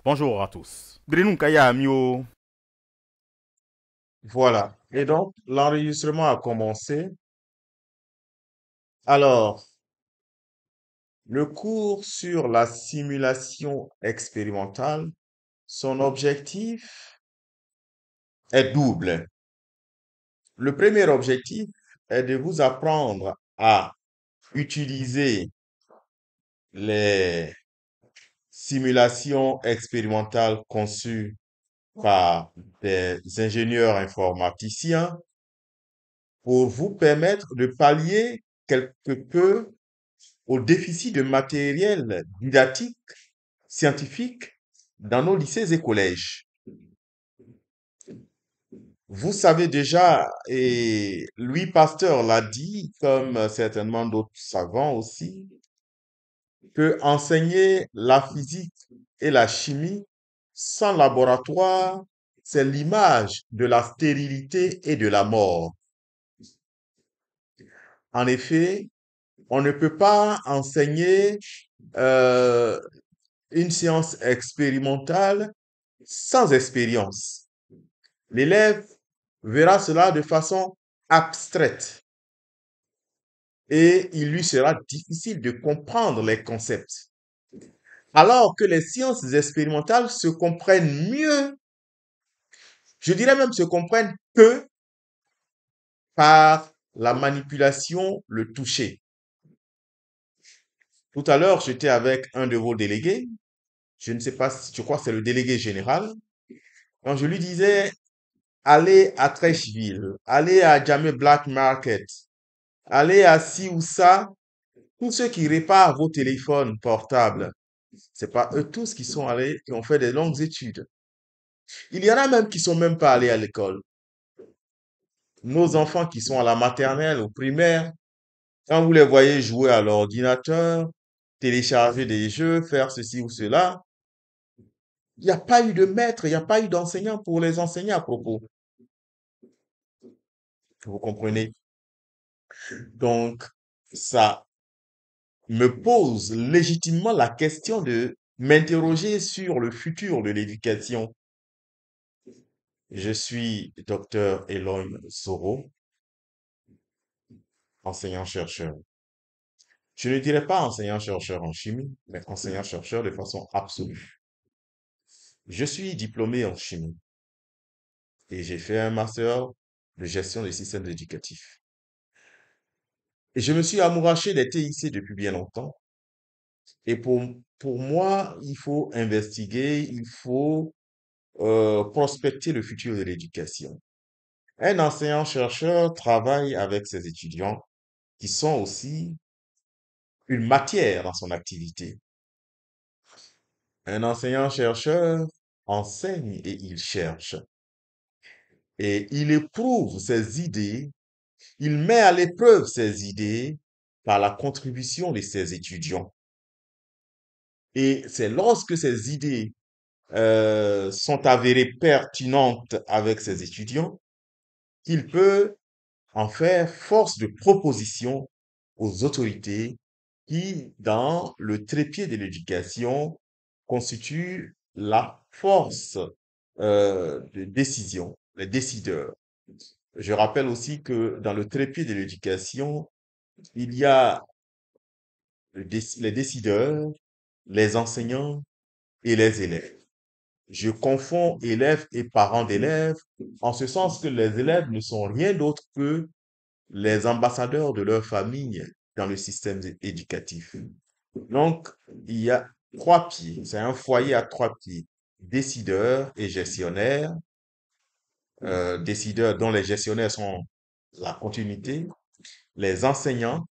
Bonjour à tous. Brenun Kaya Mio. Voilà. Et donc, l'enregistrement a commencé. Alors, le cours sur la simulation expérimentale, son objectif est double. Le premier objectif est de vous apprendre à utiliser les simulations expérimentales conçues par des ingénieurs informaticiens pour vous permettre de pallier quelque peu au déficit de matériel didactique scientifique dans nos lycées et collèges. Vous savez déjà, et Louis Pasteur l'a dit, comme certainement d'autres savants aussi, que enseigner la physique et la chimie sans laboratoire, c'est l'image de la stérilité et de la mort. En effet, on ne peut pas enseigner euh, une science expérimentale sans expérience. L'élève verra cela de façon abstraite et il lui sera difficile de comprendre les concepts. Alors que les sciences expérimentales se comprennent mieux, je dirais même se comprennent que par la manipulation, le toucher. Tout à l'heure, j'étais avec un de vos délégués, je ne sais pas, je crois que c'est le délégué général, quand je lui disais, allez à Trècheville, allez à Jamé Black Market, allez à ci ou ça, tous ceux qui réparent vos téléphones portables, c'est pas eux tous qui sont allés, qui ont fait des longues études. Il y en a même qui sont même pas allés à l'école. Nos enfants qui sont à la maternelle, au primaire, quand vous les voyez jouer à l'ordinateur, télécharger des jeux, faire ceci ou cela, il n'y a pas eu de maître, il n'y a pas eu d'enseignant pour les enseigner à propos. Vous comprenez? Donc, ça me pose légitimement la question de m'interroger sur le futur de l'éducation. Je suis docteur Elon Soro, enseignant-chercheur. Je ne dirais pas enseignant-chercheur en chimie, mais enseignant-chercheur de façon absolue. Je suis diplômé en chimie et j'ai fait un master de gestion des systèmes éducatifs. Et je me suis amouraché des TIC depuis bien longtemps. Et pour moi, il faut investiguer, il faut prospecter le futur de l'éducation. Un enseignant-chercheur travaille avec ses étudiants qui sont aussi une matière dans son activité. Un enseignant-chercheur enseigne et il cherche. Et il éprouve ses idées, il met à l'épreuve ses idées par la contribution de ses étudiants. Et c'est lorsque ces idées sont avérées pertinentes avec ses étudiants qu'il peut en faire force de proposition aux autorités qui, dans le trépied de l'éducation, constituent la force de décision, les décideurs. Je rappelle aussi que dans le trépied de l'éducation, il y a les décideurs, les enseignants et les élèves. Je confonds élèves et parents d'élèves en ce sens que les élèves ne sont rien d'autre que les ambassadeurs de leur famille dans le système éducatif. Donc, il y a trois pieds. C'est un foyer à trois pieds. Décideurs et gestionnaires. Décideurs dont les gestionnaires sont la continuité, les enseignants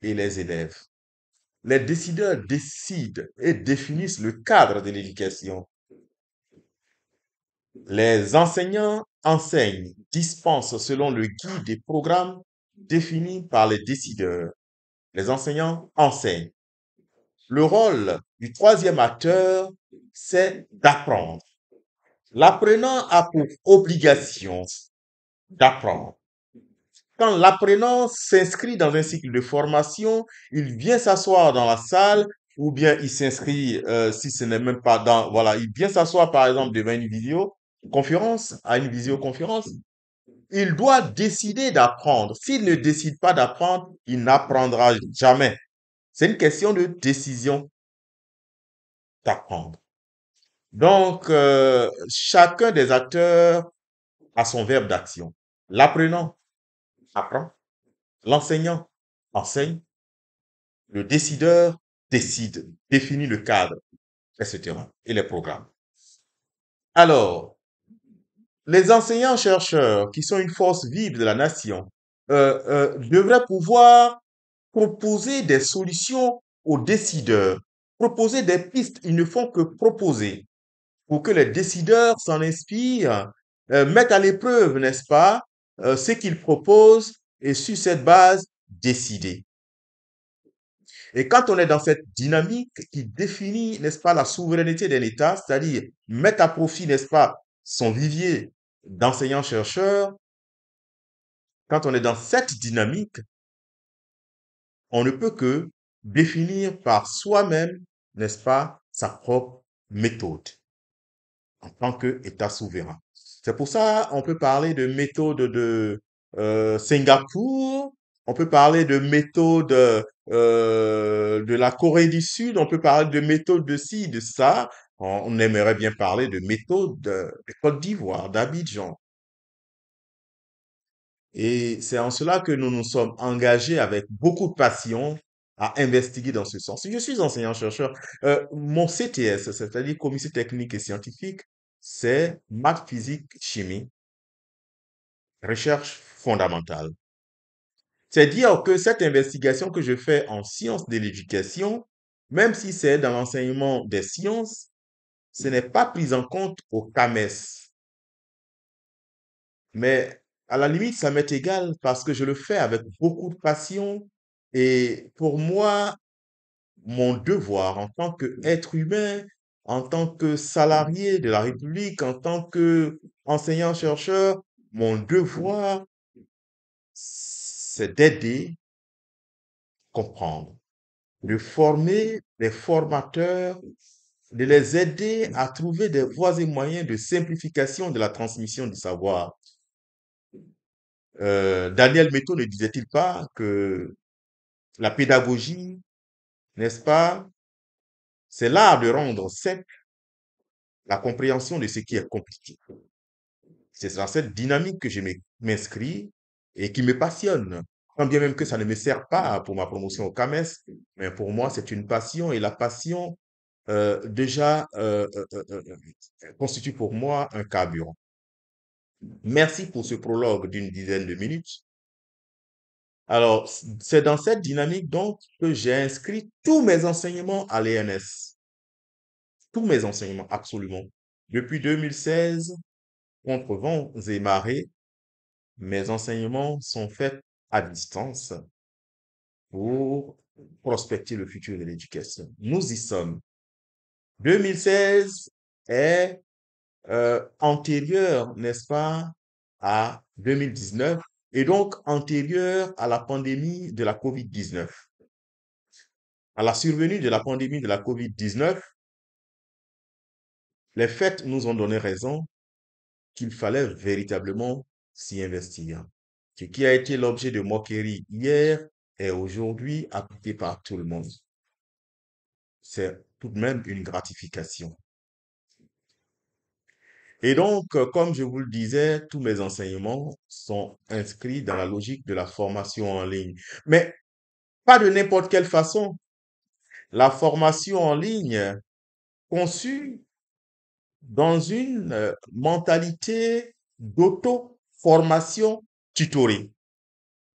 et les élèves. Les décideurs décident et définissent le cadre de l'éducation. Les enseignants enseignent, dispensent selon le guide des programmes définis par les décideurs. Les enseignants enseignent. Le rôle du troisième acteur, c'est d'apprendre. L'apprenant a pour obligation d'apprendre. Quand l'apprenant s'inscrit dans un cycle de formation, il vient s'asseoir dans la salle ou bien il s'inscrit, si ce n'est même pas dans, voilà, il vient s'asseoir par exemple devant une vidéoconférence, à une visioconférence, il doit décider d'apprendre. S'il ne décide pas d'apprendre, il n'apprendra jamais. C'est une question de décision d'apprendre. Donc, chacun des acteurs a son verbe d'action. L'apprenant apprend, l'enseignant enseigne, le décideur décide, définit le cadre, etc. et les programmes. Alors, les enseignants-chercheurs, qui sont une force vive de la nation, devraient pouvoir proposer des solutions aux décideurs, proposer des pistes. Ils ne font que proposer pour que les décideurs s'en inspirent, mettent à l'épreuve, n'est-ce pas, ce qu'ils proposent et sur cette base, décider. Et quand on est dans cette dynamique qui définit, n'est-ce pas, la souveraineté d'un État, c'est-à-dire mettre à profit, n'est-ce pas, son vivier d'enseignants-chercheurs, quand on est dans cette dynamique, on ne peut que définir par soi-même, n'est-ce pas, sa propre méthode en tant qu'État souverain. C'est pour ça on peut parler de méthode de Singapour, on peut parler de méthode de la Corée du Sud, on peut parler de méthode de ci, de ça. On aimerait bien parler de méthode de Côte d'Ivoire, d'Abidjan. Et c'est en cela que nous nous sommes engagés avec beaucoup de passion à investiguer dans ce sens. Je suis enseignant-chercheur. Mon CTS, c'est-à-dire Comité technique et scientifique, c'est maths, physique, chimie, recherche fondamentale. C'est dire que cette investigation que je fais en sciences de l'éducation, même si c'est dans l'enseignement des sciences, ce n'est pas pris en compte au CAMES. Mais à la limite, ça m'est égal parce que je le fais avec beaucoup de passion. Et pour moi, mon devoir en tant qu'être humain, en tant que salarié de la République, en tant qu'enseignant-chercheur, mon devoir, c'est d'aider, comprendre, de former des formateurs, de les aider à trouver des voies et moyens de simplification de la transmission du savoir. Daniel Métaux ne disait-il pas que la pédagogie, n'est-ce pas, c'est l'art de rendre simple la compréhension de ce qui est compliqué. C'est dans cette dynamique que je m'inscris et qui me passionne. Quand bien même que ça ne me sert pas pour ma promotion au CAMES, mais pour moi, c'est une passion et la passion, déjà, constitue pour moi un carburant. Merci pour ce prologue d'une dizaine de minutes. Alors, c'est dans cette dynamique donc que j'ai inscrit tous mes enseignements à l'ENS. Tous mes enseignements, absolument. Depuis 2016, contre vents et marées, mes enseignements sont faits à distance pour prospecter le futur de l'éducation. Nous y sommes. 2016 est antérieur, n'est-ce pas, à 2019 et donc antérieur à la pandémie de la COVID-19. À la survenue de la pandémie de la COVID-19, les faits nous ont donné raison qu'il fallait véritablement s'y investir. Ce qui a été l'objet de moquerie hier est aujourd'hui appliqué par tout le monde. C'est tout de même une gratification. Et donc, comme je vous le disais, tous mes enseignements sont inscrits dans la logique de la formation en ligne. Mais pas de n'importe quelle façon. La formation en ligne conçue dans une mentalité d'auto-formation tutorée.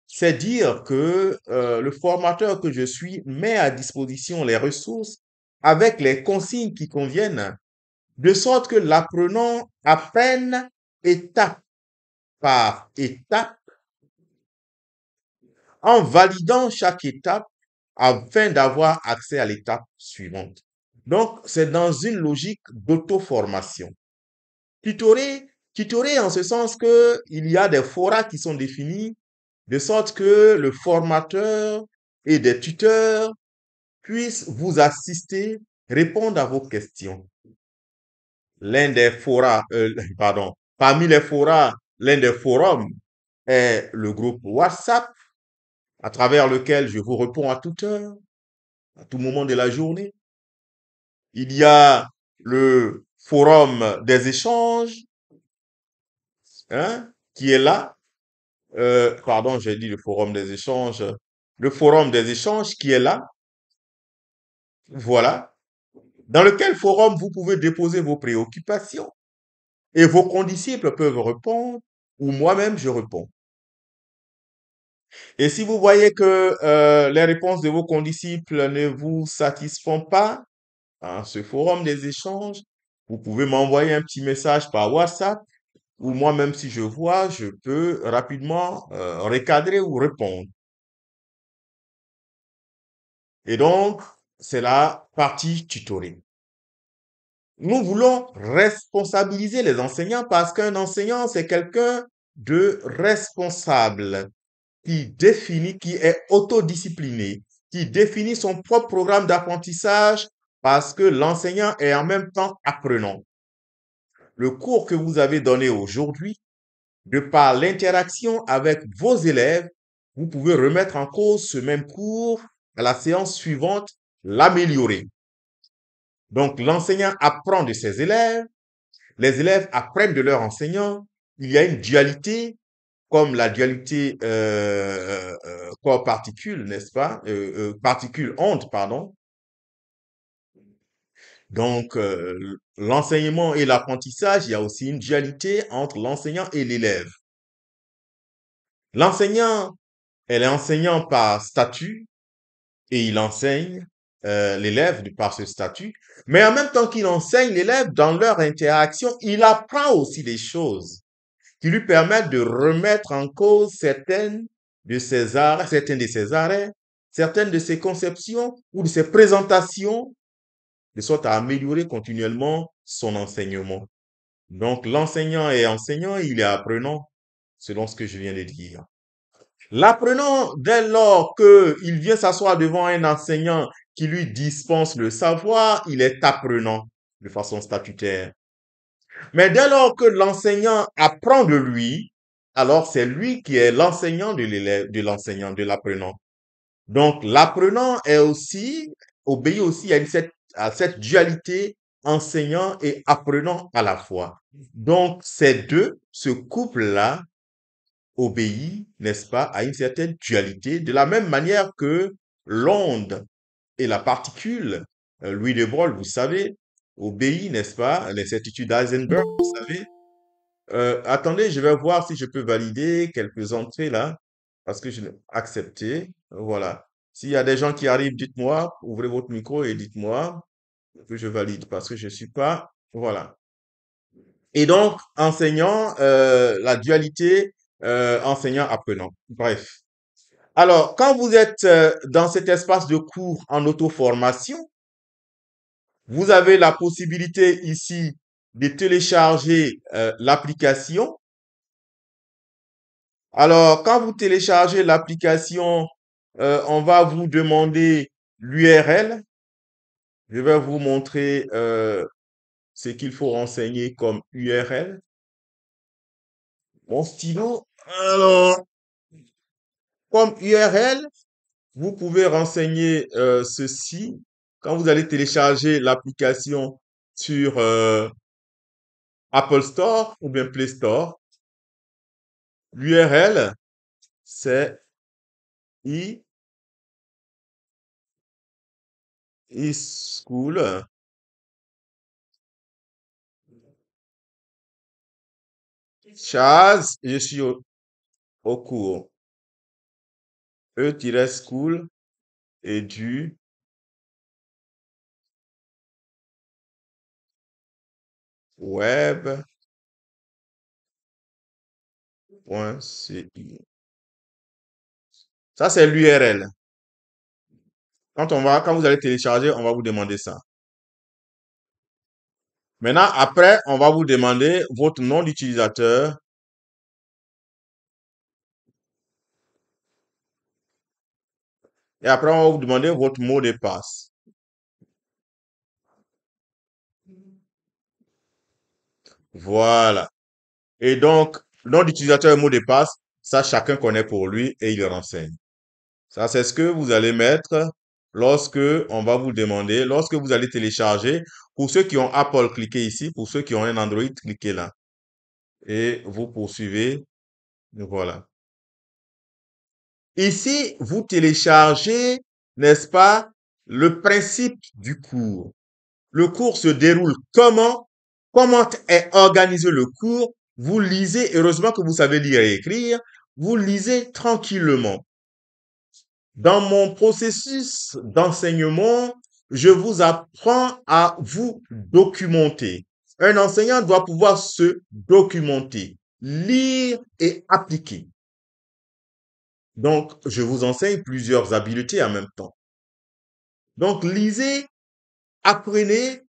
C'est dire que le formateur que je suis met à disposition les ressources avec les consignes qui conviennent, de sorte que l'apprenant apprenne étape par étape en validant chaque étape afin d'avoir accès à l'étape suivante. Donc, c'est dans une logique d'auto-formation. Tutoré en ce sens que il y a des forats qui sont définis de sorte que le formateur et des tuteurs puisse vous assister, répondre à vos questions. L'un des forats, parmi les forats, l'un des forums est le groupe WhatsApp, à travers lequel je vous réponds à toute heure, à tout moment de la journée. Il y a le forum des échanges, hein, qui est là. Pardon, j'ai dit le forum des échanges. Le forum des échanges qui est là. Voilà. Dans lequel forum vous pouvez déposer vos préoccupations et vos condisciples peuvent répondre ou moi-même je réponds. Et si vous voyez que les réponses de vos condisciples ne vous satisfont pas, hein, ce forum des échanges, vous pouvez m'envoyer un petit message par WhatsApp ou moi-même si je vois, je peux rapidement recadrer ou répondre. Et donc, c'est la partie tutorée. Nous voulons responsabiliser les enseignants parce qu'un enseignant, c'est quelqu'un de responsable qui définit, qui est autodiscipliné, qui définit son propre programme d'apprentissage parce que l'enseignant est en même temps apprenant. Le cours que vous avez donné aujourd'hui, de par l'interaction avec vos élèves, vous pouvez remettre en cause ce même cours à la séance suivante, l'améliorer. Donc, l'enseignant apprend de ses élèves, les élèves apprennent de leur enseignant. Il y a une dualité, comme la dualité corps-particule, n'est-ce pas? Particule-onde, pardon. Donc, l'enseignement et l'apprentissage, il y a aussi une dualité entre l'enseignant et l'élève. L'enseignant, elle est enseignant par statut et il enseigne l'élève par ce statut. Mais en même temps qu'il enseigne l'élève, dans leur interaction, il apprend aussi des choses qui lui permettent de remettre en cause certains de ses arrêts, certaines de ses conceptions ou de ses présentations, de sorte à améliorer continuellement son enseignement. Donc, l'enseignant est enseignant, il est apprenant, selon ce que je viens de dire. L'apprenant, dès lors qu'il vient s'asseoir devant un enseignant qui lui dispense le savoir, il est apprenant de façon statutaire. Mais dès lors que l'enseignant apprend de lui, alors c'est lui qui est l'enseignant de l'élève, de l'enseignant, de l'apprenant. Donc l'apprenant est aussi, obéit aussi à cette dualité enseignant et apprenant à la fois. Donc ces deux, ce couple-là, obéit, n'est-ce pas, à une certaine dualité, de la même manière que l'onde et la particule, Louis de Broglie, vous savez, obéit, n'est-ce pas, à les certitudes d'Heisenberg, vous savez. Attendez, je vais voir si je peux valider quelques entrées là, parce que je l'ai accepté. Voilà. S'il y a des gens qui arrivent, dites-moi, ouvrez votre micro et dites-moi que je valide, parce que je suis pas, voilà. Et donc, enseignant, la dualité enseignant-apprenant. Bref. Alors, quand vous êtes dans cet espace de cours en auto-formation, vous avez la possibilité ici de télécharger l'application. Alors, quand vous téléchargez l'application, on va vous demander l'URL. Je vais vous montrer ce qu'il faut renseigner comme URL. Mon stylo. Alors, comme URL, vous pouvez renseigner ceci. Quand vous allez télécharger l'application sur Apple Store ou bien Play Store, l'URL, c'est e-school. Chaz, je suis au cours. E-school et du web.ci. Ça, c'est l'URL. Quand vous allez télécharger, on va vous demander ça. Maintenant, après, on va vous demander votre nom d'utilisateur. Et après, on va vous demander votre mot de passe. Voilà. Et donc, nom d'utilisateur et mot de passe, ça, chacun connaît pour lui et il le renseigne. Ça, c'est ce que vous allez mettre lorsque on va vous demander, lorsque vous allez télécharger. Pour ceux qui ont Apple, cliquez ici. Pour ceux qui ont un Android, cliquez là. Et vous poursuivez. Voilà. Ici, vous téléchargez, n'est-ce pas, le principe du cours. Le cours se déroule comment? Comment est organisé le cours? Vous lisez, heureusement que vous savez lire et écrire, vous lisez tranquillement. Dans mon processus d'enseignement, je vous apprends à vous documenter. Un enseignant doit pouvoir se documenter, lire et appliquer. Donc, je vous enseigne plusieurs habiletés en même temps. Donc, lisez, apprenez.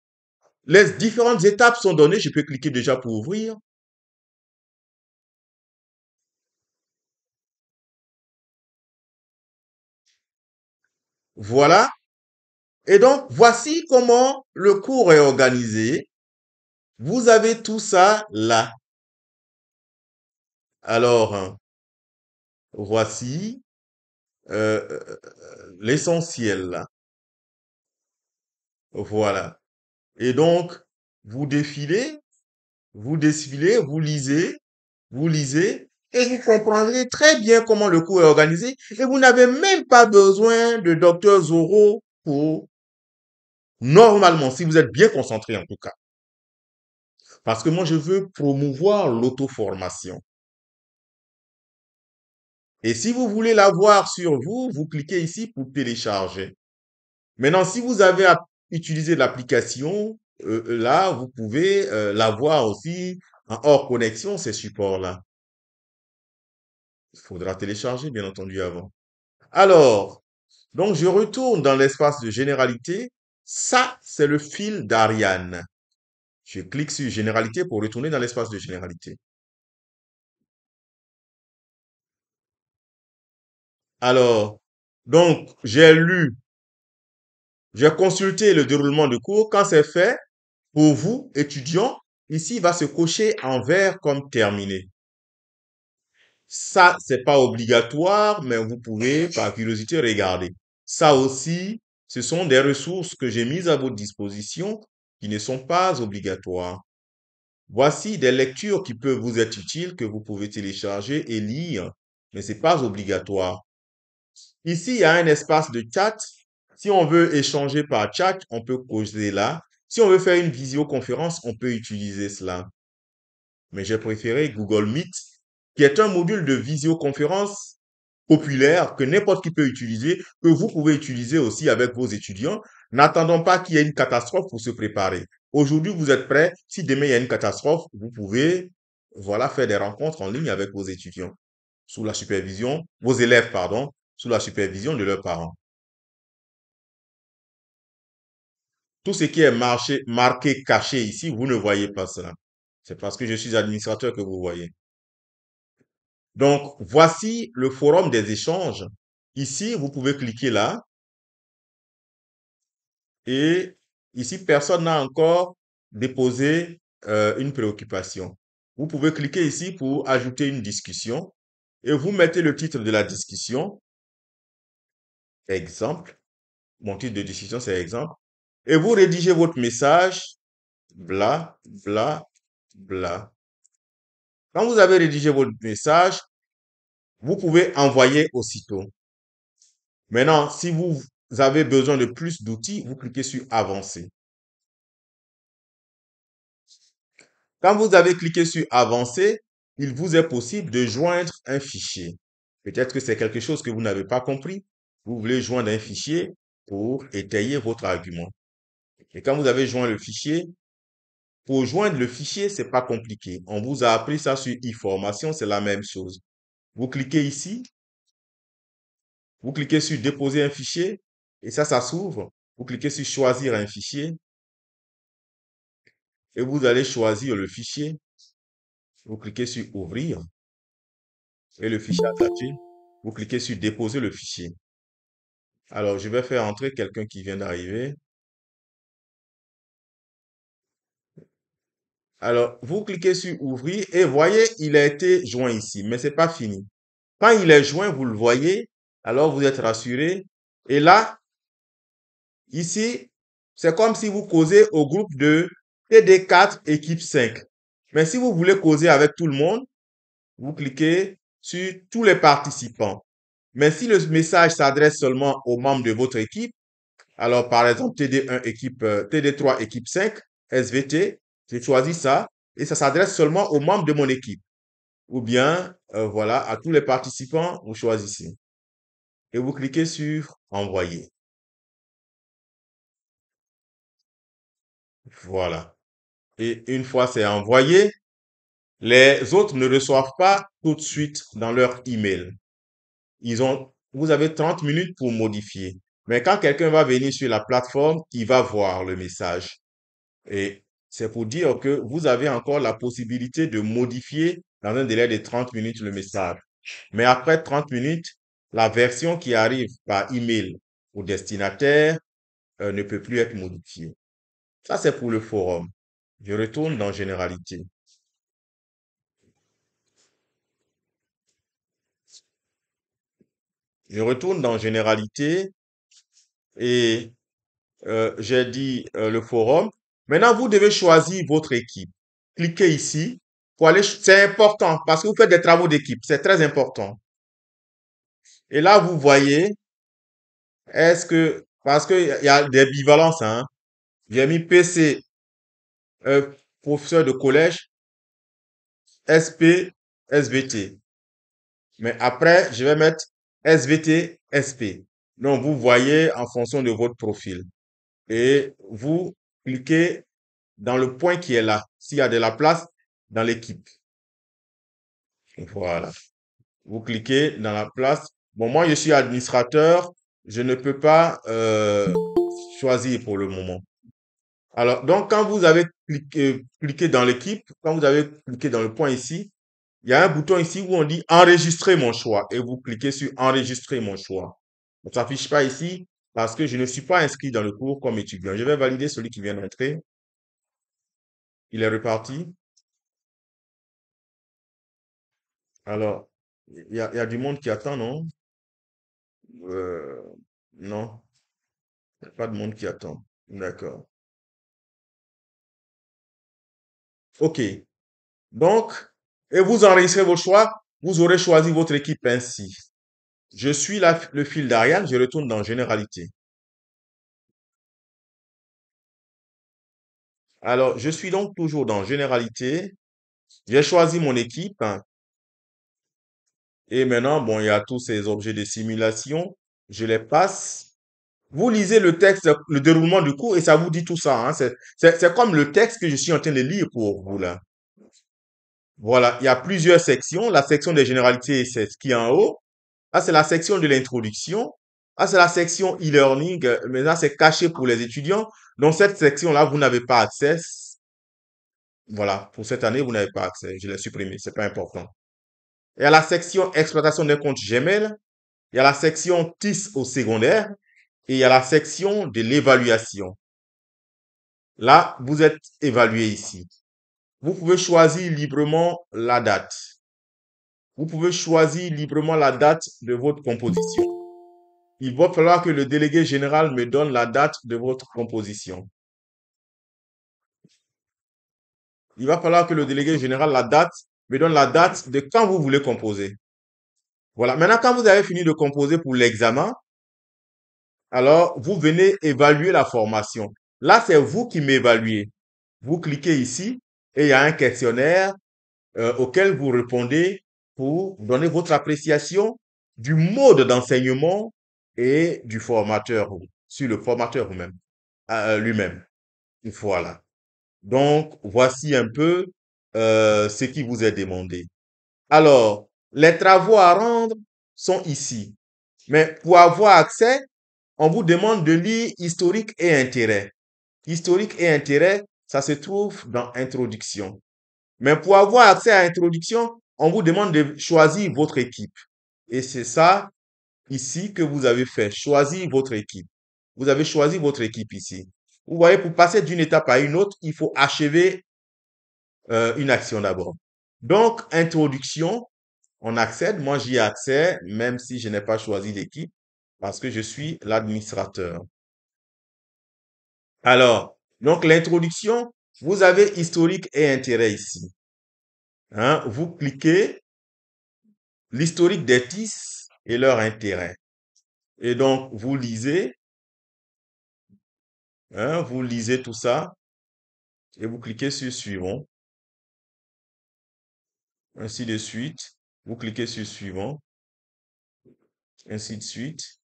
Les différentes étapes sont données. Je peux cliquer déjà pour ouvrir. Voilà. Et donc, voici comment le cours est organisé. Vous avez tout ça là. Alors, voici l'essentiel là. Voilà. Et donc, vous défilez, vous lisez, et vous comprendrez très bien comment le cours est organisé. Et vous n'avez même pas besoin de docteur Zoro pour, normalement, si vous êtes bien concentré en tout cas. Parce que moi, je veux promouvoir l'auto-formation. Et si vous voulez l'avoir sur vous, vous cliquez ici pour télécharger. Maintenant, si vous avez utilisé l'application, là, vous pouvez l'avoir aussi en hors connexion, ces supports-là. Il faudra télécharger, bien entendu, avant. Alors, donc, je retourne dans l'espace de généralité. Ça, c'est le fil d'Ariane. Je clique sur généralité pour retourner dans l'espace de généralité. Alors, donc, j'ai consulté le déroulement de cours. Quand c'est fait, pour vous, étudiants, ici, il va se cocher en vert comme terminé. Ça, c'est pas obligatoire, mais vous pouvez, par curiosité, regarder. Ça aussi, ce sont des ressources que j'ai mises à votre disposition qui ne sont pas obligatoires. Voici des lectures qui peuvent vous être utiles, que vous pouvez télécharger et lire, mais c'est pas obligatoire. Ici, il y a un espace de chat. Si on veut échanger par chat, on peut causer là. Si on veut faire une visioconférence, on peut utiliser cela. Mais j'ai préféré Google Meet, qui est un module de visioconférence populaire que n'importe qui peut utiliser, que vous pouvez utiliser aussi avec vos étudiants. N'attendons pas qu'il y ait une catastrophe pour se préparer. Aujourd'hui, vous êtes prêts. Si demain il y a une catastrophe, vous pouvez, voilà, faire des rencontres en ligne avec vos étudiants, sous la supervision, vos élèves, pardon, sous la supervision de leurs parents. Tout ce qui est marqué caché ici, vous ne voyez pas cela. C'est parce que je suis administrateur que vous voyez. Donc, voici le forum des échanges. Ici, vous pouvez cliquer là et ici, personne n'a encore déposé une préoccupation. Vous pouvez cliquer ici pour ajouter une discussion et vous mettez le titre de la discussion, exemple. Mon titre de discussion, c'est exemple. Et vous rédigez votre message, bla, bla, bla. Quand vous avez rédigé votre message, vous pouvez envoyer aussitôt. Maintenant, si vous avez besoin de plus d'outils, vous cliquez sur Avancer. Quand vous avez cliqué sur Avancer, il vous est possible de joindre un fichier. Peut-être que c'est quelque chose que vous n'avez pas compris. Vous voulez joindre un fichier pour étayer votre argument. Et quand vous avez joint le fichier, pour joindre le fichier, c'est pas compliqué. On vous a appris ça sur e-formation, c'est la même chose. Vous cliquez ici, vous cliquez sur Déposer un fichier, et ça s'ouvre. Vous cliquez sur Choisir un fichier, et vous allez choisir le fichier. Vous cliquez sur Ouvrir, et le fichier attaché. Vous cliquez sur Déposer le fichier. Alors, je vais faire entrer quelqu'un qui vient d'arriver. Alors, vous cliquez sur ouvrir et voyez, il a été joint ici, mais c'est pas fini. Quand il est joint, vous le voyez, alors vous êtes rassuré. Et là, ici, c'est comme si vous causez au groupe de TD4 équipe 5. Mais si vous voulez causer avec tout le monde, vous cliquez sur tous les participants. Mais si le message s'adresse seulement aux membres de votre équipe, alors par exemple TD1 équipe, TD3 équipe 5, SVT, je choisis ça et ça s'adresse seulement aux membres de mon équipe. Ou bien, voilà, à tous les participants, vous choisissez. Et vous cliquez sur envoyer. Voilà. Et une fois c'est envoyé, les autres ne reçoivent pas tout de suite dans leur email. Vous avez 30 minutes pour modifier. Mais quand quelqu'un va venir sur la plateforme, il va voir le message. Et c'est pour dire que vous avez encore la possibilité de modifier dans un délai de 30 minutes le message. Mais après 30 minutes, la version qui arrive par email au destinataire ne peut plus être modifiée. Ça, c'est pour le forum. Je retourne dans Généralité. Je retourne dans Généralité et j'ai dit le forum. Maintenant, vous devez choisir votre équipe. Cliquez ici pour aller. C'est important parce que vous faites des travaux d'équipe. C'est très important. Et là, vous voyez, parce qu'il y a des bivalences, hein. J'ai mis PC, professeur de collège, SP, SVT. Mais après, je vais mettre SVT, SP. Donc, vous voyez en fonction de votre profil. Et vous cliquez dans le point qui est là, s'il y a de la place dans l'équipe. Voilà. Vous cliquez dans la place. Bon, moi, je suis administrateur. Je ne peux pas choisir pour le moment. Alors, donc, quand vous avez cliqué dans l'équipe, quand vous avez cliqué dans le point ici, il y a un bouton ici où on dit enregistrer mon choix et vous cliquez sur enregistrer mon choix. Ça ne s'affiche pas ici parce que je ne suis pas inscrit dans le cours comme étudiant. Je vais valider celui qui vient d'entrer. Il est reparti. Alors, il y a du monde qui attend, non? Euh, non, il n'y a pas de monde qui attend. D'accord. OK. Donc, et vous enregistrez vos choix, vous aurez choisi votre équipe ainsi. Je suis le fil d'Ariane, je retourne dans Généralité. Alors, je suis donc toujours dans Généralité. J'ai choisi mon équipe, hein, et maintenant, bon, il y a tous ces objets de simulation. Je les passe. Vous lisez le texte, le déroulement du cours et ça vous dit tout ça, hein. C'est comme le texte que je suis en train de lire pour vous là. Voilà, il y a plusieurs sections. La section des généralités, c'est ce qui est en haut. Là, c'est la section de l'introduction. Là, c'est la section e-learning. Mais là, c'est caché pour les étudiants. Donc, cette section-là, vous n'avez pas accès. Voilà, pour cette année, vous n'avez pas accès. Je l'ai supprimé, c'est pas important. Il y a la section exploitation d'un compte Gmail. Il y a la section TIS au secondaire. Et il y a la section de l'évaluation. Là, vous êtes évalué ici. Vous pouvez choisir librement la date. Vous pouvez choisir librement la date de votre composition. Il va falloir que le délégué général me donne la date de votre composition. Il va falloir que le délégué général me donne la date de quand vous voulez composer. Voilà. Maintenant, quand vous avez fini de composer pour l'examen, alors vous venez évaluer la formation. Là, c'est vous qui m'évaluez. Vous cliquez ici et il y a un questionnaire auquel vous répondez pour donner votre appréciation du mode d'enseignement et du formateur, sur le formateur lui-même. Voilà. Donc, voici un peu ce qui vous est demandé. Alors, les travaux à rendre sont ici. Mais pour avoir accès, on vous demande de lire historique et intérêt. Historique et intérêt, ça se trouve dans Introduction. Mais pour avoir accès à Introduction, on vous demande de choisir votre équipe. Et c'est ça ici que vous avez fait, choisir votre équipe. Vous avez choisi votre équipe ici. Vous voyez, pour passer d'une étape à une autre, il faut achever une action d'abord. Donc, introduction, on accède. Moi, j'y ai accès, même si je n'ai pas choisi l'équipe, parce que je suis l'administrateur. Alors, donc l'introduction, vous avez historique et intérêt ici. Hein, vous cliquez l'historique des TIS et leur intérêt. Et donc, vous lisez tout ça et vous cliquez sur suivant. Ainsi de suite. Vous cliquez sur suivant. Ainsi de suite.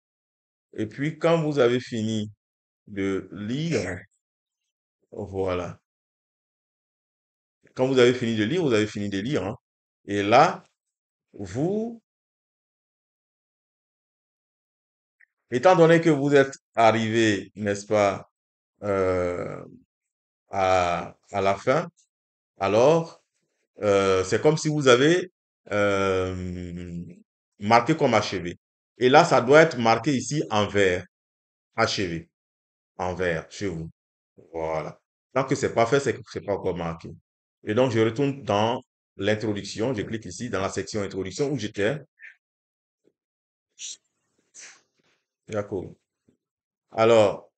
Et puis, quand vous avez fini de lire, voilà. Quand vous avez fini de lire, vous avez fini de lire, hein. Et là, vous, étant donné que vous êtes arrivé, n'est-ce pas, euh, à la fin, alors, c'est comme si vous avez euh, marqué comme achevé. Et là, ça doit être marqué ici en vert, achevé, en vert, chez vous. Voilà. Tant que c'est pas fait, c'est que c'est pas encore marqué. Et donc, je retourne dans l'introduction. Je clique ici dans la section introduction où j'étais. D'accord. Alors,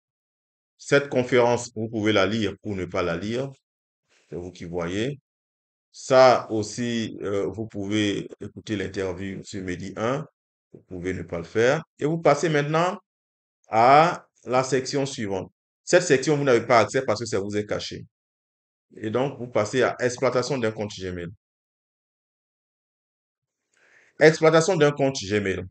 cette conférence, vous pouvez la lire ou ne pas la lire. C'est vous qui voyez. Ça aussi, vous pouvez écouter l'interview sur Medi 1. Vous pouvez ne pas le faire. Et vous passez maintenant à la section suivante. Cette section, vous n'avez pas accès parce que ça vous est caché. Et donc, vous passez à exploitation d'un compte Gmail. Exploitation d'un compte Gmail.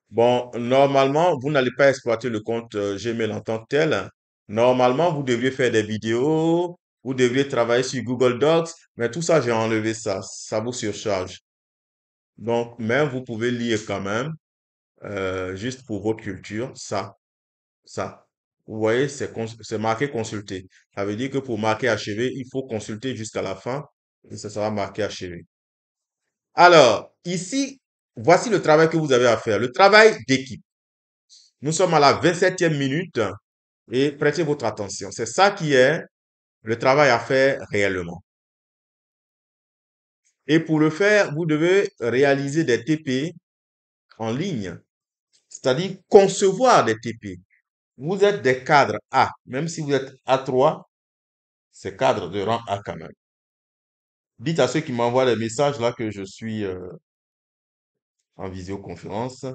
Bon, normalement, vous n'allez pas exploiter le compte Gmail en tant que tel. Normalement, vous devriez faire des vidéos, vous devriez travailler sur Google Docs, mais tout ça, j'ai enlevé ça. Ça vous surcharge. Donc, même vous pouvez lire quand même, juste pour votre culture, ça. Vous voyez, c'est marqué consulter. Ça veut dire que pour marquer achevé, il faut consulter jusqu'à la fin et ça sera marqué achevé. Alors, ici, voici le travail que vous avez à faire. Le travail d'équipe. Nous sommes à la 27e minute et prêtez votre attention. C'est ça qui est le travail à faire réellement. Et pour le faire, vous devez réaliser des TP en ligne, c'est-à-dire concevoir des TP. Vous êtes des cadres A, même si vous êtes A3, c'est cadre de rang A quand même. Dites à ceux qui m'envoient des messages là que je suis en visioconférence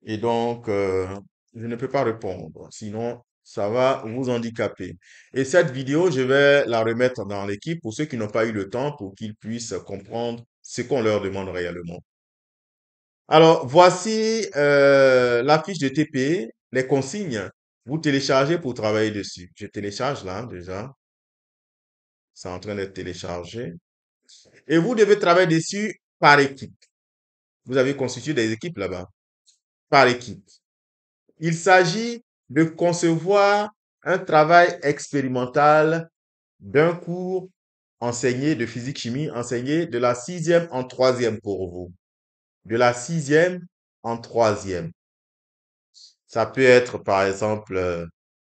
et donc je ne peux pas répondre. Sinon, ça va vous handicaper. Et cette vidéo, je vais la remettre dans l'équipe pour ceux qui n'ont pas eu le temps pour qu'ils puissent comprendre ce qu'on leur demande réellement. Alors, voici la fiche de TP, les consignes. Vous téléchargez pour travailler dessus. Je télécharge là déjà. C'est en train d'être téléchargé. Et vous devez travailler dessus par équipe. Vous avez constitué des équipes là-bas, par équipe. Il s'agit de concevoir un travail expérimental d'un cours enseigné de physique-chimie, enseigné de la sixième en troisième pour vous. De la sixième en troisième. Ça peut être, par exemple,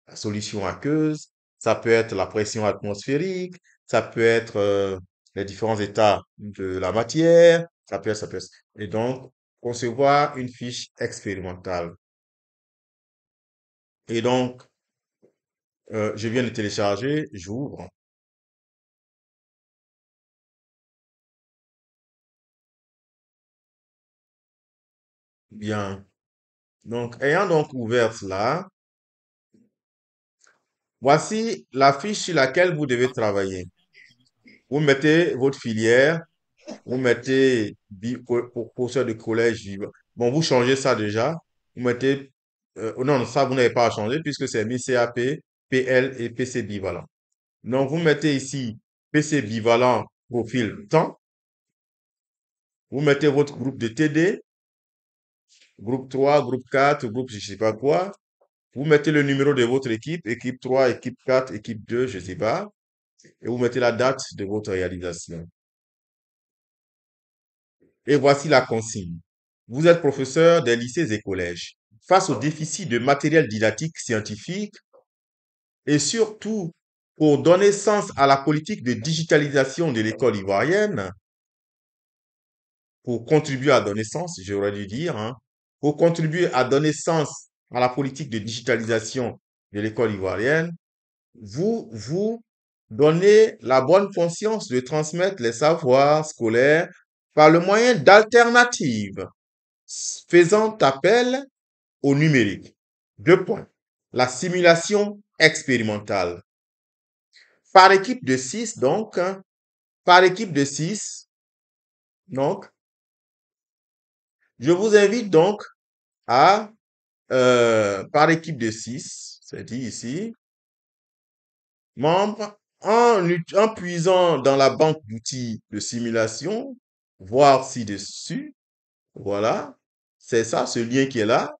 la solution aqueuse, ça peut être la pression atmosphérique, ça peut être les différents états de la matière, ça peut être. Et donc, concevoir une fiche expérimentale. Et donc, je viens de télécharger, j'ouvre. Bien. Donc, ayant donc ouvert cela, voici la fiche sur laquelle vous devez travailler. Vous mettez votre filière, vous mettez pour professeur de collège. Bon, vous changez ça déjà. Vous mettez, oh non, ça vous n'avez pas à changer puisque c'est mis CAP, PL et PC bivalent. Donc, vous mettez ici PC bivalent profil temps. Vous mettez votre groupe de TD, groupe 3, groupe 4, groupe je sais pas quoi. Vous mettez le numéro de votre équipe, équipe 3, équipe 4, équipe 2, je sais pas. Et vous mettez la date de votre réalisation. Et voici la consigne. Vous êtes professeur des lycées et collèges. Face au déficit de matériel didactique scientifique et surtout pour donner sens à la politique de digitalisation de l'école ivoirienne, pour contribuer à donner sens, j'aurais dû dire, hein, pour contribuer à donner sens à la politique de digitalisation de l'école ivoirienne, vous donnez la bonne conscience de transmettre les savoirs scolaires par le moyen d'alternatives faisant appel au numérique. Deux points. La simulation expérimentale. Par équipe de 6, donc, hein, par équipe de 6, donc, je vous invite donc à, par équipe de 6, c'est dit ici, membres, en puisant dans la banque d'outils de simulation, voir ci-dessus, voilà, c'est ça, ce lien qui est là,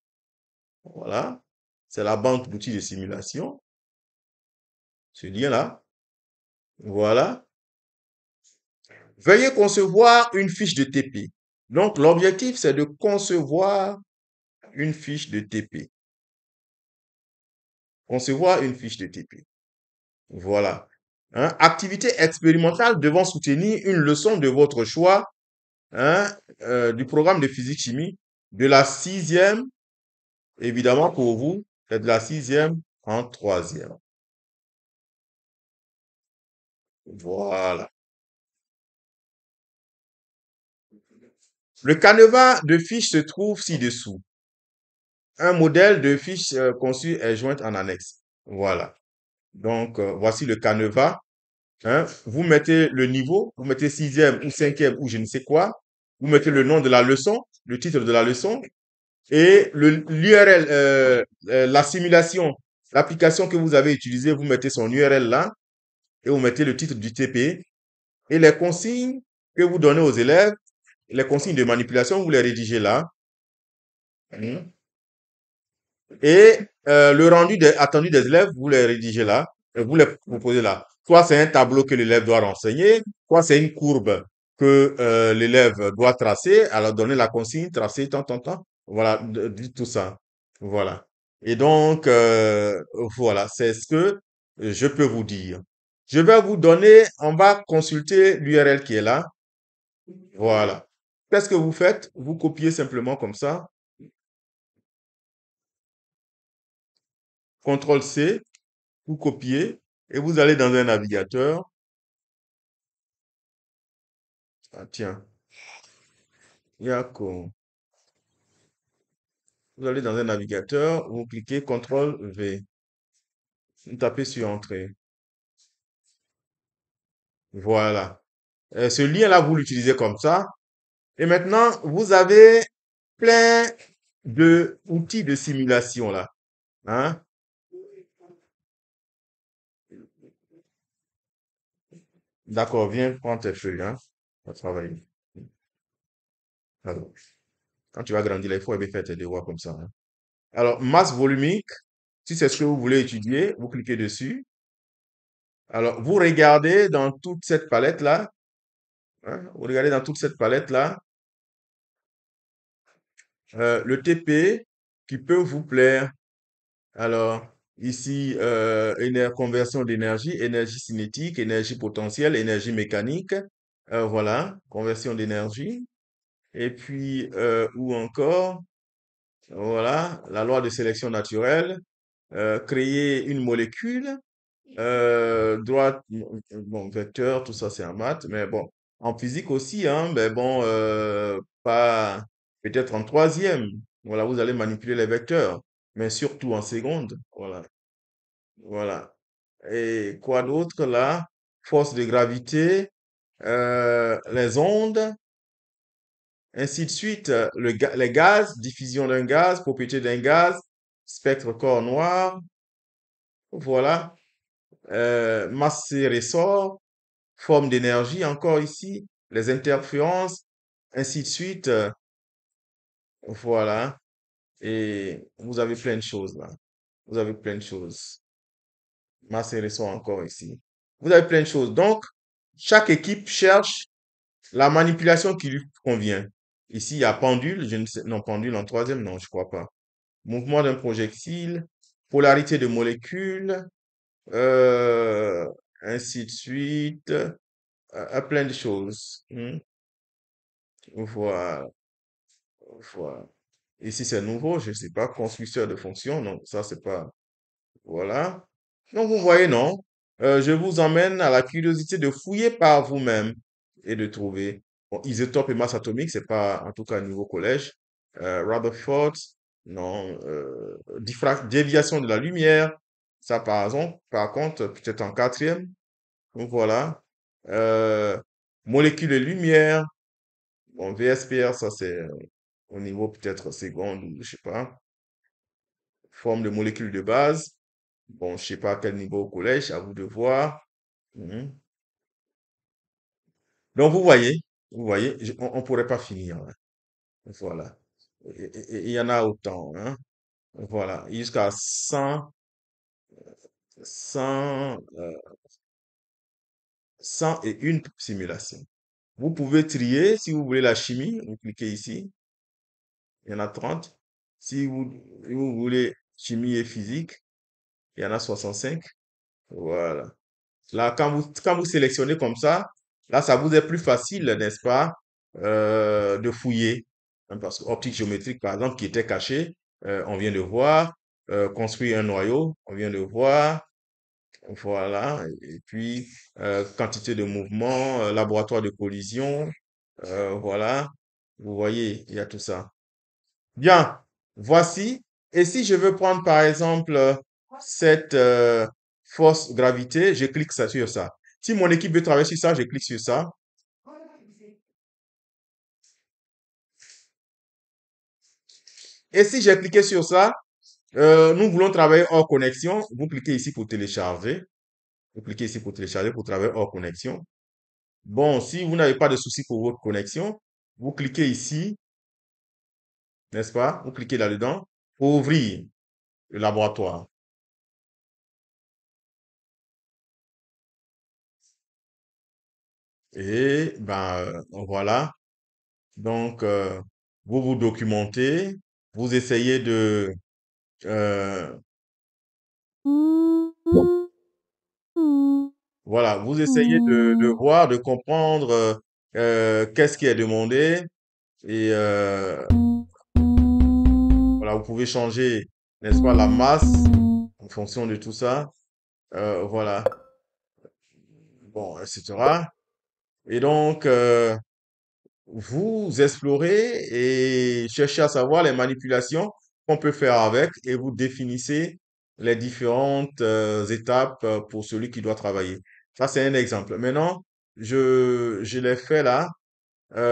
voilà, c'est la banque d'outils de simulation, ce lien-là, voilà. Veuillez concevoir une fiche de TP. Donc, l'objectif, c'est de concevoir une fiche de TP. Concevoir une fiche de TP. Voilà. Hein, activité expérimentale devant soutenir une leçon de votre choix, hein, du programme de physique-chimie de la sixième, évidemment pour vous, c'est de la sixième en troisième. Voilà. Le canevas de fiche se trouve ci-dessous. Un modèle de fiche conçu est joint en annexe. Voilà. Donc, voici le canevas. Hein. Vous mettez le niveau, vous mettez sixième ou cinquième ou je ne sais quoi. Vous mettez le nom de la leçon, le titre de la leçon et l'URL, la simulation, l'application que vous avez utilisée, vous mettez son URL là et vous mettez le titre du TP et les consignes que vous donnez aux élèves, les consignes de manipulation, vous les rédigez là. Hmm. Et le rendu attendu des élèves, vous les rédigez là, et vous les proposez là. Soit c'est un tableau que l'élève doit renseigner, soit c'est une courbe que l'élève doit tracer, alors donner la consigne, tracer, tant, tant, tant. Voilà, dites tout ça. Voilà. Et donc, voilà, c'est ce que je peux vous dire. Je vais vous donner, on va consulter l'URL qui est là. Voilà. Qu'est-ce que vous faites? Vous copiez simplement comme ça. CTRL-C, vous copiez et vous allez dans un navigateur. Ah, tiens, Yako. Vous allez dans un navigateur, vous cliquez CTRL-V. Vous tapez sur Entrée. Voilà. Ce lien-là, vous l'utilisez comme ça. Et maintenant, vous avez plein de outils de simulation là. Hein? D'accord, viens prendre tes feuilles. Hein? On va travailler. Alors, quand tu vas grandir, là, il faut bien faire tes devoirs comme ça. Hein. Alors, masse volumique, si c'est ce que vous voulez étudier, vous cliquez dessus. Alors, vous regardez dans toute cette palette-là, hein, vous regardez dans toute cette palette-là, le TP qui peut vous plaire. Alors, ici, conversion d'énergie, énergie cinétique, énergie potentielle, énergie mécanique. Voilà, conversion d'énergie. Et puis, ou encore, voilà, la loi de sélection naturelle, créer une molécule. Droite, bon, vecteur, tout ça c'est en maths, mais bon, en physique aussi, hein, mais bon, pas peut-être en troisième. Voilà, vous allez manipuler les vecteurs, mais surtout en seconde. Voilà, voilà. Et quoi d'autre là? Force de gravité, les ondes, ainsi de suite. Les gaz, diffusion d'un gaz, propriété d'un gaz, spectre corps noir. Voilà. Masse et ressort. Forme d'énergie encore ici, les interférences, ainsi de suite. Voilà. Et vous avez plein de choses là. Vous avez plein de choses. Masse et ressort encore ici. Vous avez plein de choses. Donc, chaque équipe cherche la manipulation qui lui convient. Ici, il y a pendule, je ne sais, non, pendule en troisième, non, je crois pas. Mouvement d'un projectile, polarité de molécules, euh, ainsi de suite, plein de choses. Voilà, voilà. Ici, c'est nouveau, je sais pas, constructeur de fonctions, non, ça, c'est pas, voilà. Donc, vous voyez, non? Je vous emmène à la curiosité de fouiller par vous-même et de trouver. Bon, isotope et masse atomique, c'est pas, en tout cas, niveau collège. Rutherford, non. Déviation de la lumière, ça, par contre, peut-être en quatrième. Donc, voilà. Euh, Molécules de lumière, bon, VSPR, ça, c'est au niveau peut-être seconde ou je sais pas. Forme de molécules de base. Bon, je sais pas à quel niveau au collège, à vous de voir. Mhm. Donc, vous voyez, on pourrait pas finir, hein. Voilà. Il y en a autant, hein. Voilà. Jusqu'à 100, 101 simulations. Vous pouvez trier si vous voulez la chimie. Vous cliquez ici. Il y en a 30. Si vous voulez chimie et physique, il y en a 65. Voilà. Là, quand vous sélectionnez comme ça, là, ça vous est plus facile, n'est-ce pas, de fouiller. Hein, parce que optique géométrique, par exemple, qui était caché, on vient de voir. Construire un noyau, on vient de voir. Voilà. Et puis, quantité de mouvement, laboratoire de collision. Voilà. Vous voyez, il y a tout ça. Bien, voici. Et si je veux prendre par exemple cette force gravité, je clique sur ça. Si mon équipe veut travailler sur ça, je clique sur ça. Et si j'ai cliqué sur ça, nous voulons travailler hors connexion. Vous cliquez ici pour télécharger. Vous cliquez ici pour télécharger pour travailler hors connexion. Bon, si vous n'avez pas de souci pour votre connexion, vous cliquez ici, n'est-ce pas? Vous cliquez là-dedans pour ouvrir le laboratoire. Et ben voilà. Donc, vous vous documentez, vous essayez euh, voilà, vous essayez de voir, de comprendre qu'est-ce qui est demandé et voilà, vous pouvez changer, n'est-ce pas, la masse en fonction de tout ça. Voilà, bon, etc. Et donc, vous explorez et cherchez à savoir les manipulations qu'on peut faire avec et vous définissez les différentes étapes pour celui qui doit travailler. Ça, c'est un exemple. Maintenant, je l'ai fait là.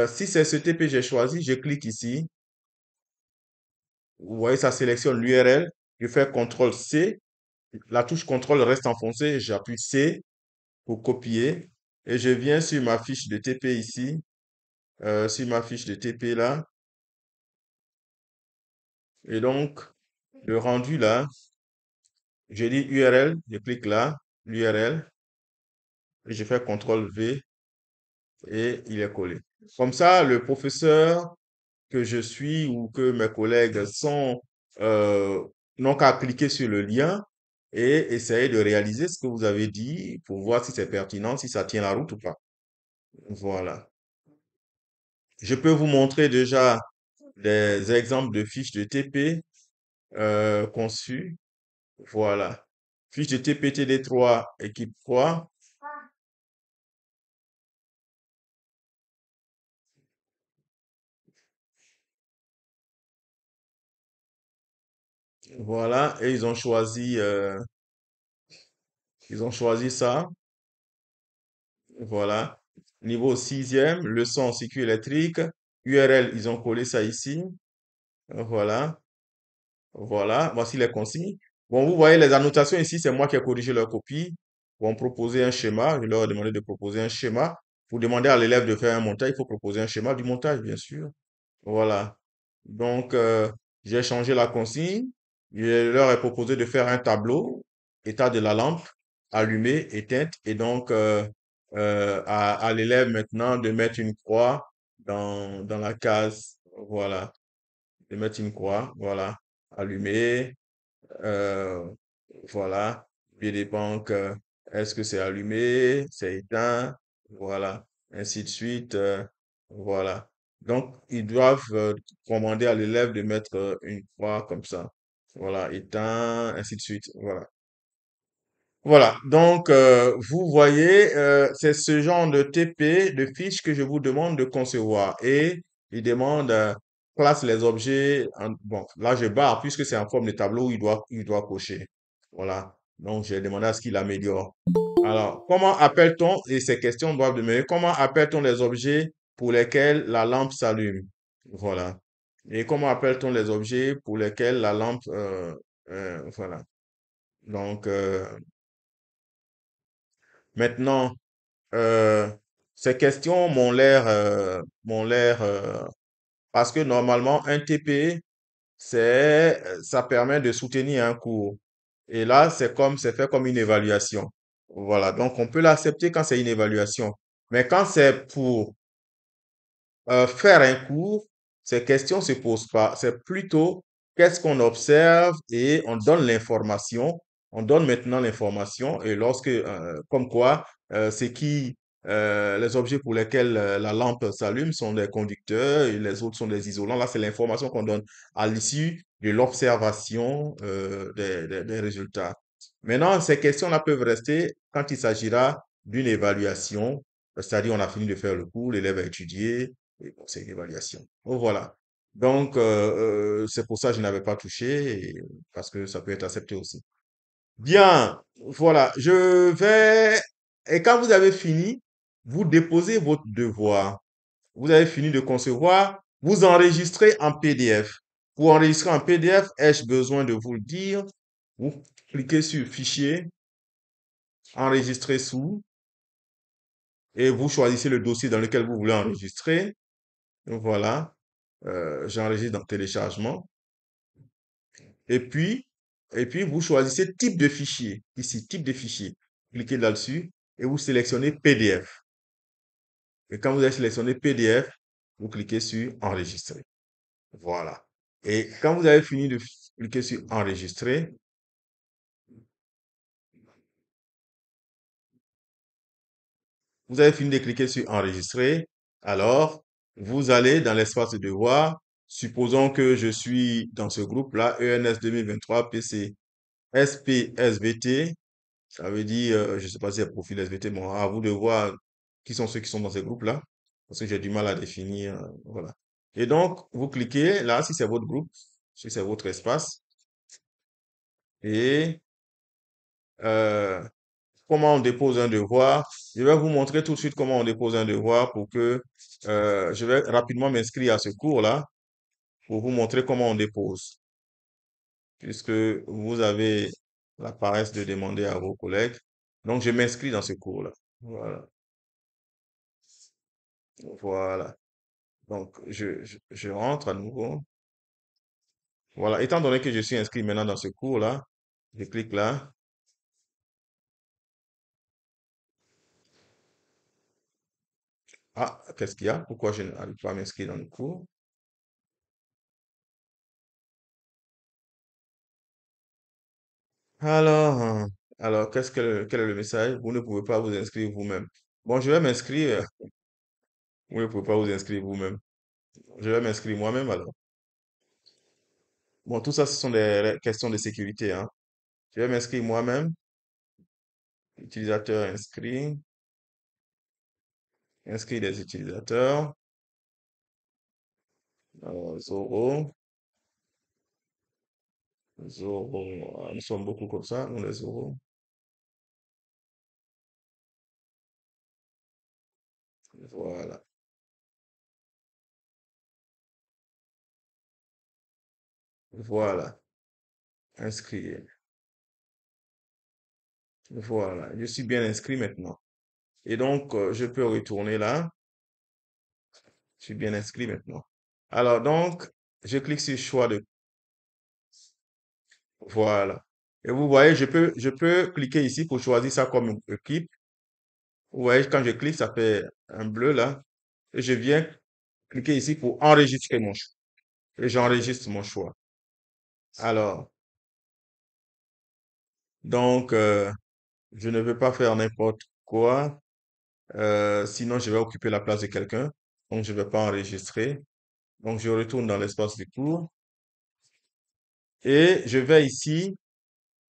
Si c'est ce TP que j'ai choisi, je clique ici. Vous voyez, ça sélectionne l'URL. Je fais CTRL C. La touche CTRL reste enfoncée. J'appuie C pour copier. Et je viens sur ma fiche de TP ici. Sur ma fiche de TP là. Et donc, le rendu là, je dis URL, je clique là, l'URL, et je fais CTRL V et il est collé. Comme ça, le professeur que je suis ou que mes collègues sont, euh, n'ont qu'à cliquer sur le lien et essayer de réaliser ce que vous avez dit pour voir si c'est pertinent, si ça tient la route ou pas. Voilà. Je peux vous montrer déjà des exemples de fiches de TP conçues. Voilà. Fiche de TPTD3, équipe 3. Voilà. Et ils ont choisi ça. Voilà. Niveau sixième, leçon en circuit électrique. URL, ils ont collé ça ici. Voilà. Voilà. Voici les consignes. Bon, vous voyez les annotations ici, c'est moi qui ai corrigé leur copie. Bon, proposer un schéma. Je leur ai demandé de proposer un schéma. Pour demander à l'élève de faire un montage, il faut proposer un schéma du montage, bien sûr. Voilà. Donc, j'ai changé la consigne. Je leur ai proposé de faire un tableau, état de la lampe, allumée, éteinte, et donc à l'élève maintenant de mettre une croix dans la case, voilà, de mettre une croix, voilà, allumé, euh, voilà, billet des banques, est-ce que c'est allumé, c'est éteint, voilà, ainsi de suite, voilà. Donc, ils doivent commander à l'élève de mettre une croix comme ça, voilà, éteint, ainsi de suite, voilà. Voilà, donc vous voyez, c'est ce genre de TP, de fiche que je vous demande de concevoir. Et il demande, classe les objets. Bon, là je barre puisque c'est en forme de tableau où il doit cocher. Voilà, donc j'ai demandé à ce qu'il améliore. Alors, comment appelle-t-on, et ces questions doivent demeurer, comment appelle-t-on les objets pour lesquels la lampe s'allume? Voilà. Et comment appelle-t-on les objets pour lesquels la lampe, voilà. Donc, maintenant, Euh, ces questions m'ont l'air, parce que normalement, un TP, ça permet de soutenir un cours. Et là, c'est fait comme une évaluation. Voilà. Donc, on peut l'accepter quand c'est une évaluation. Mais quand c'est pour faire un cours, ces questions se posent pas. C'est plutôt qu'est-ce qu'on observe et on donne l'information. On donne maintenant l'information et comme quoi, les objets pour lesquels la lampe s'allume sont des conducteurs et les autres sont des isolants. Là, c'est l'information qu'on donne à l'issue de l'observation des résultats. Maintenant, ces questions-là peuvent rester quand il s'agira d'une évaluation, c'est-à-dire on a fini de faire le cours, l'élève a étudié, et bon, c'est une évaluation. Donc voilà. Donc, c'est pour ça que je n'avais pas touché, parce que ça peut être accepté aussi. Bien, voilà. Et quand vous avez fini, vous déposez votre devoir. Vous avez fini de concevoir, vous enregistrez en PDF. Pour enregistrer en PDF, ai-je besoin de vous le dire? Vous cliquez sur Fichier, Enregistrer sous, et vous choisissez le dossier dans lequel vous voulez enregistrer. Donc voilà. J'enregistre dans téléchargement. Et puis, vous choisissez type de fichier. Ici, type de fichier. Cliquez là-dessus et vous sélectionnez PDF. Et quand vous avez sélectionné PDF, vous cliquez sur enregistrer. Voilà. Et quand vous avez fini de cliquer sur enregistrer, vous avez fini de cliquer sur enregistrer, alors vous allez dans l'espace de devoir. Supposons que je suis dans ce groupe-là, ENS 2023 PC SPSVT. Ça veut dire, je ne sais pas si c'est profil SVT, bon, à vous de voir qui sont ceux qui sont dans ces groupes-là, parce que j'ai du mal à définir, voilà. Et donc, vous cliquez là, si c'est votre groupe, si c'est votre espace, et euh, comment on dépose un devoir. Je vais vous montrer tout de suite comment on dépose un devoir pour que je vais rapidement m'inscrire à ce cours-là pour vous montrer comment on dépose, puisque vous avez la paresse de demander à vos collègues. Donc, je m'inscris dans ce cours-là. Voilà. Voilà. Donc, je rentre à nouveau. Voilà. Étant donné que je suis inscrit maintenant dans ce cours-là, je clique là. Ah, qu'est-ce qu'il y a? Pourquoi je n'arrive pas à m'inscrire dans le cours? Alors, quel est le message? Vous ne pouvez pas vous inscrire vous-même. Bon, je vais m'inscrire. Vous ne pouvez pas vous inscrire vous-même. Je vais m'inscrire moi-même alors. Bon, tout ça, ce sont des questions de sécurité, hein. Je vais m'inscrire moi-même. Utilisateur inscrit. Inscrit des utilisateurs. Zoro. Zoro. Nous sommes beaucoup comme ça, nous les Zoro. Voilà. Voilà. Inscrit. Voilà. Je suis bien inscrit maintenant. Et donc, je peux retourner là. Je suis bien inscrit maintenant. Alors, donc, je clique sur choix de... Voilà. Et vous voyez, je peux cliquer ici pour choisir ça comme une équipe. Vous voyez, quand je clique, ça fait un bleu là. Et je viens cliquer ici pour enregistrer mon choix. Et j'enregistre mon choix. Alors, donc, je ne veux pas faire n'importe quoi. Sinon, je vais occuper la place de quelqu'un. Donc, je ne vais pas enregistrer. Donc, je retourne dans l'espace de cours. Et je vais ici.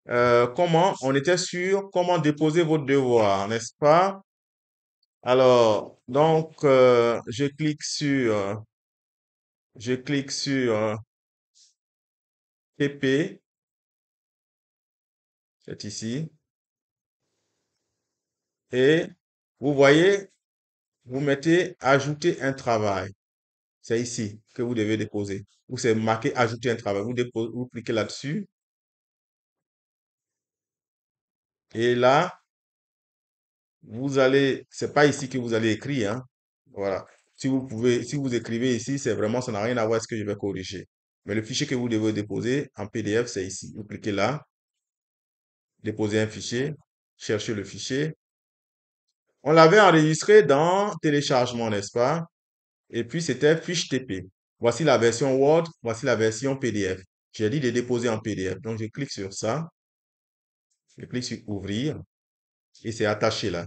Comment? On était sur comment déposer votre devoir, n'est-ce pas? Alors, donc, je clique sur PP, c'est ici. Et vous voyez, vous mettez ajouter un travail. C'est ici que vous devez déposer. Ou c'est marqué ajouter un travail. Vous cliquez là-dessus. Et là, c'est pas ici que vous allez écrire, hein. Voilà. Si vous écrivez ici, c'est vraiment, ça n'a rien à voir avec ce que je vais corriger. Mais le fichier que vous devez déposer en PDF, c'est ici. Vous cliquez là, déposer un fichier, chercher le fichier. On l'avait enregistré dans téléchargement, n'est-ce pas? Et puis, c'était fiche TP. Voici la version Word, voici la version PDF. J'ai dit de déposer en PDF. Donc, je clique sur ça. Je clique sur ouvrir et c'est attaché là.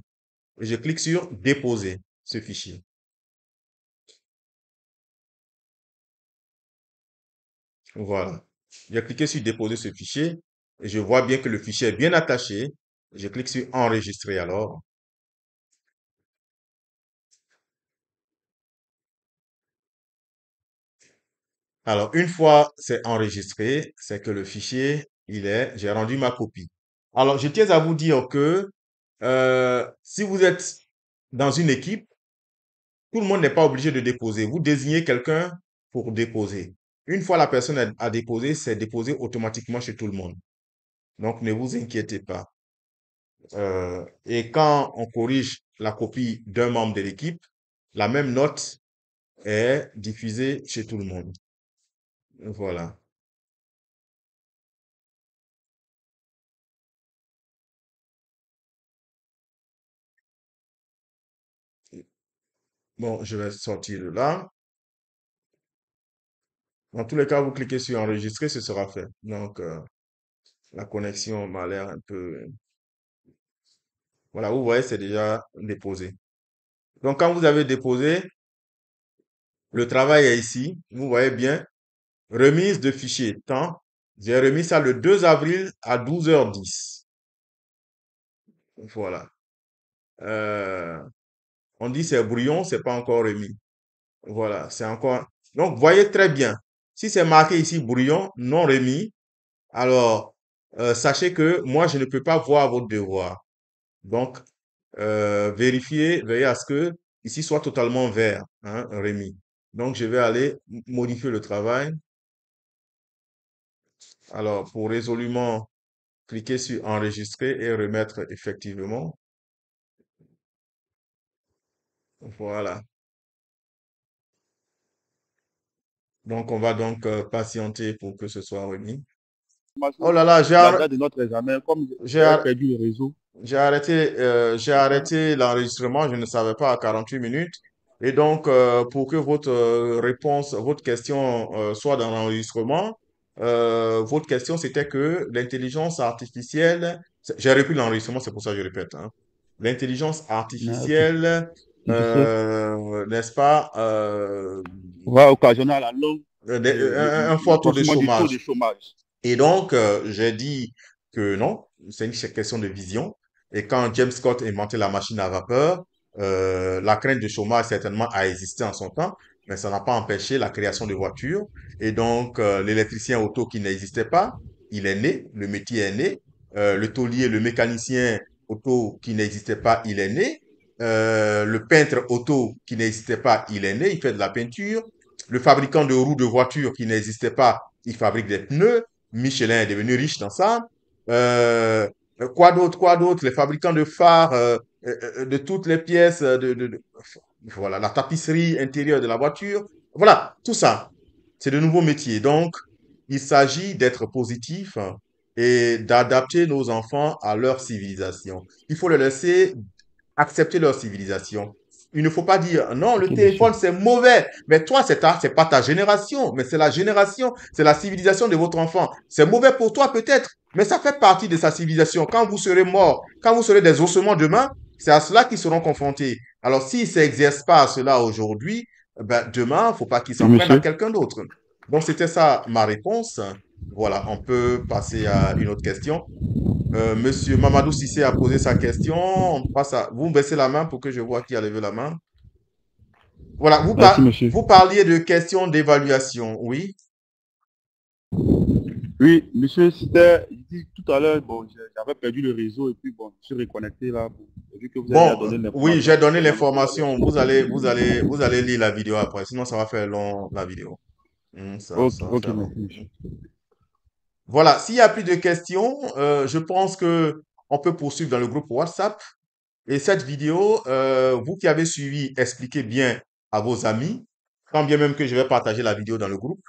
Et je clique sur déposer ce fichier. Voilà. J'ai cliqué sur déposer ce fichier et je vois bien que le fichier est bien attaché. Je clique sur enregistrer alors. Alors, une fois c'est enregistré, c'est que le fichier, j'ai rendu ma copie. Alors, je tiens à vous dire que si vous êtes dans une équipe, tout le monde n'est pas obligé de déposer. Vous désignez quelqu'un pour déposer. Une fois la personne a déposé, c'est déposé automatiquement chez tout le monde. Donc, ne vous inquiétez pas. Et quand on corrige la copie d'un membre de l'équipe, la même note est diffusée chez tout le monde. Voilà. Bon, je vais sortir de là. Dans tous les cas, vous cliquez sur enregistrer, ce sera fait. Donc, la connexion m'a l'air un peu... Voilà, vous voyez, c'est déjà déposé. Donc, quand vous avez déposé, le travail est ici. Vous voyez bien, remise de fichier temps. J'ai remis ça le 2 avril à 12h10. Voilà. Euh, on dit c'est brouillon, c'est pas encore remis. Voilà, c'est encore. Donc, voyez très bien. Si c'est marqué ici brouillon, non remis, alors sachez que moi, je ne peux pas voir votre devoir. Donc, vérifiez, veillez à ce que ici soit totalement vert, hein, remis. Donc, je vais aller modifier le travail. Alors, pour résolument, cliquer sur enregistrer et remettre effectivement. Voilà. Donc, on va donc patienter pour que ce soit remis. Oh là là, La date de notre examen, comme j'ai j'avais ar- perdu le réseau, j'ai c'est ça? arrêté l'enregistrement, je ne savais pas à 48 minutes. Et donc, pour que votre réponse, votre question soit dans l'enregistrement, votre question c'était que l'intelligence artificielle, j'ai repris l'enregistrement, c'est pour ça que je répète, hein. L'intelligence Ah, ok. artificielle, Je n'est-ce pas, va occasionner à la longue un fort taux de l'accroissement du taux de chômage. chômage. Et donc, j'ai dit que non, c'est une question de vision. Et quand James Scott a inventé la machine à vapeur, la crainte de chômage certainement a existé en son temps, mais ça n'a pas empêché la création de voitures. Et donc, l'électricien auto qui n'existait pas, il est né, le métier est né. Le taulier, le mécanicien auto qui n'existait pas, il est né. Le peintre auto qui n'existait pas, il est né, il fait de la peinture. Le fabricant de roues de voiture qui n'existait pas, il fabrique des pneus. Michelin est devenu riche dans ça. Euh, quoi d'autre? Les fabricants de phares, de toutes les pièces, voilà, la tapisserie intérieure de la voiture. Voilà, tout ça. C'est de nouveaux métiers. Donc, il s'agit d'être positif, hein, et d'adapter nos enfants à leur civilisation. Il faut les laisser accepter leur civilisation. Il ne faut pas dire non, le Ok, téléphone monsieur. c'est mauvais. Mais toi, c'est pas ta génération, mais c'est la génération, c'est la civilisation de votre enfant. C'est mauvais pour toi peut-être, mais ça fait partie de sa civilisation. Quand vous serez mort, quand vous serez des ossements demain, c'est à cela qu'ils seront confrontés. Alors s'ils ne s'exercent pas à cela aujourd'hui, ben, demain, faut pas qu'ils Oui, s'en prennent à monsieur. quelqu'un d'autre. Donc c'était ça ma réponse. Voilà, on peut passer à une autre question. Monsieur Mamadou Sissé a posé sa question. On passe à... Vous me baissez la main pour que je vois qui a levé la main. Voilà, Merci, monsieur. vous parliez de questions d'évaluation, oui. Oui, monsieur, c'était, je dis tout à l'heure, bon, j'avais perdu le réseau et puis bon, je suis reconnecté là. Vu que vous avez déjà Bon, donné oui, l'information j'ai donné concernant l'information. l'évaluation. Vous allez lire la vidéo après, sinon ça va faire long, la vidéo. Ok, Ça va ok, faire long. merci, monsieur. Voilà, s'il n'y a plus de questions, je pense que on peut poursuivre dans le groupe WhatsApp. Et cette vidéo, vous qui avez suivi, expliquez bien à vos amis, quand bien même que je vais partager la vidéo dans le groupe,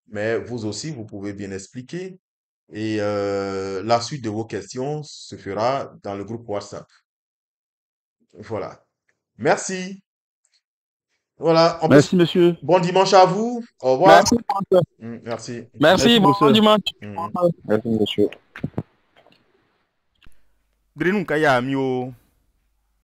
mais vous aussi, vous pouvez bien expliquer. Et la suite de vos questions se fera dans le groupe WhatsApp. Voilà. Merci. Voilà. On peut... Merci, monsieur. Bon dimanche à vous. Au revoir. Merci, Franck. Merci. Merci, Merci, bon monsieur. dimanche. Mm. Merci, monsieur. Grinu kaya mi o.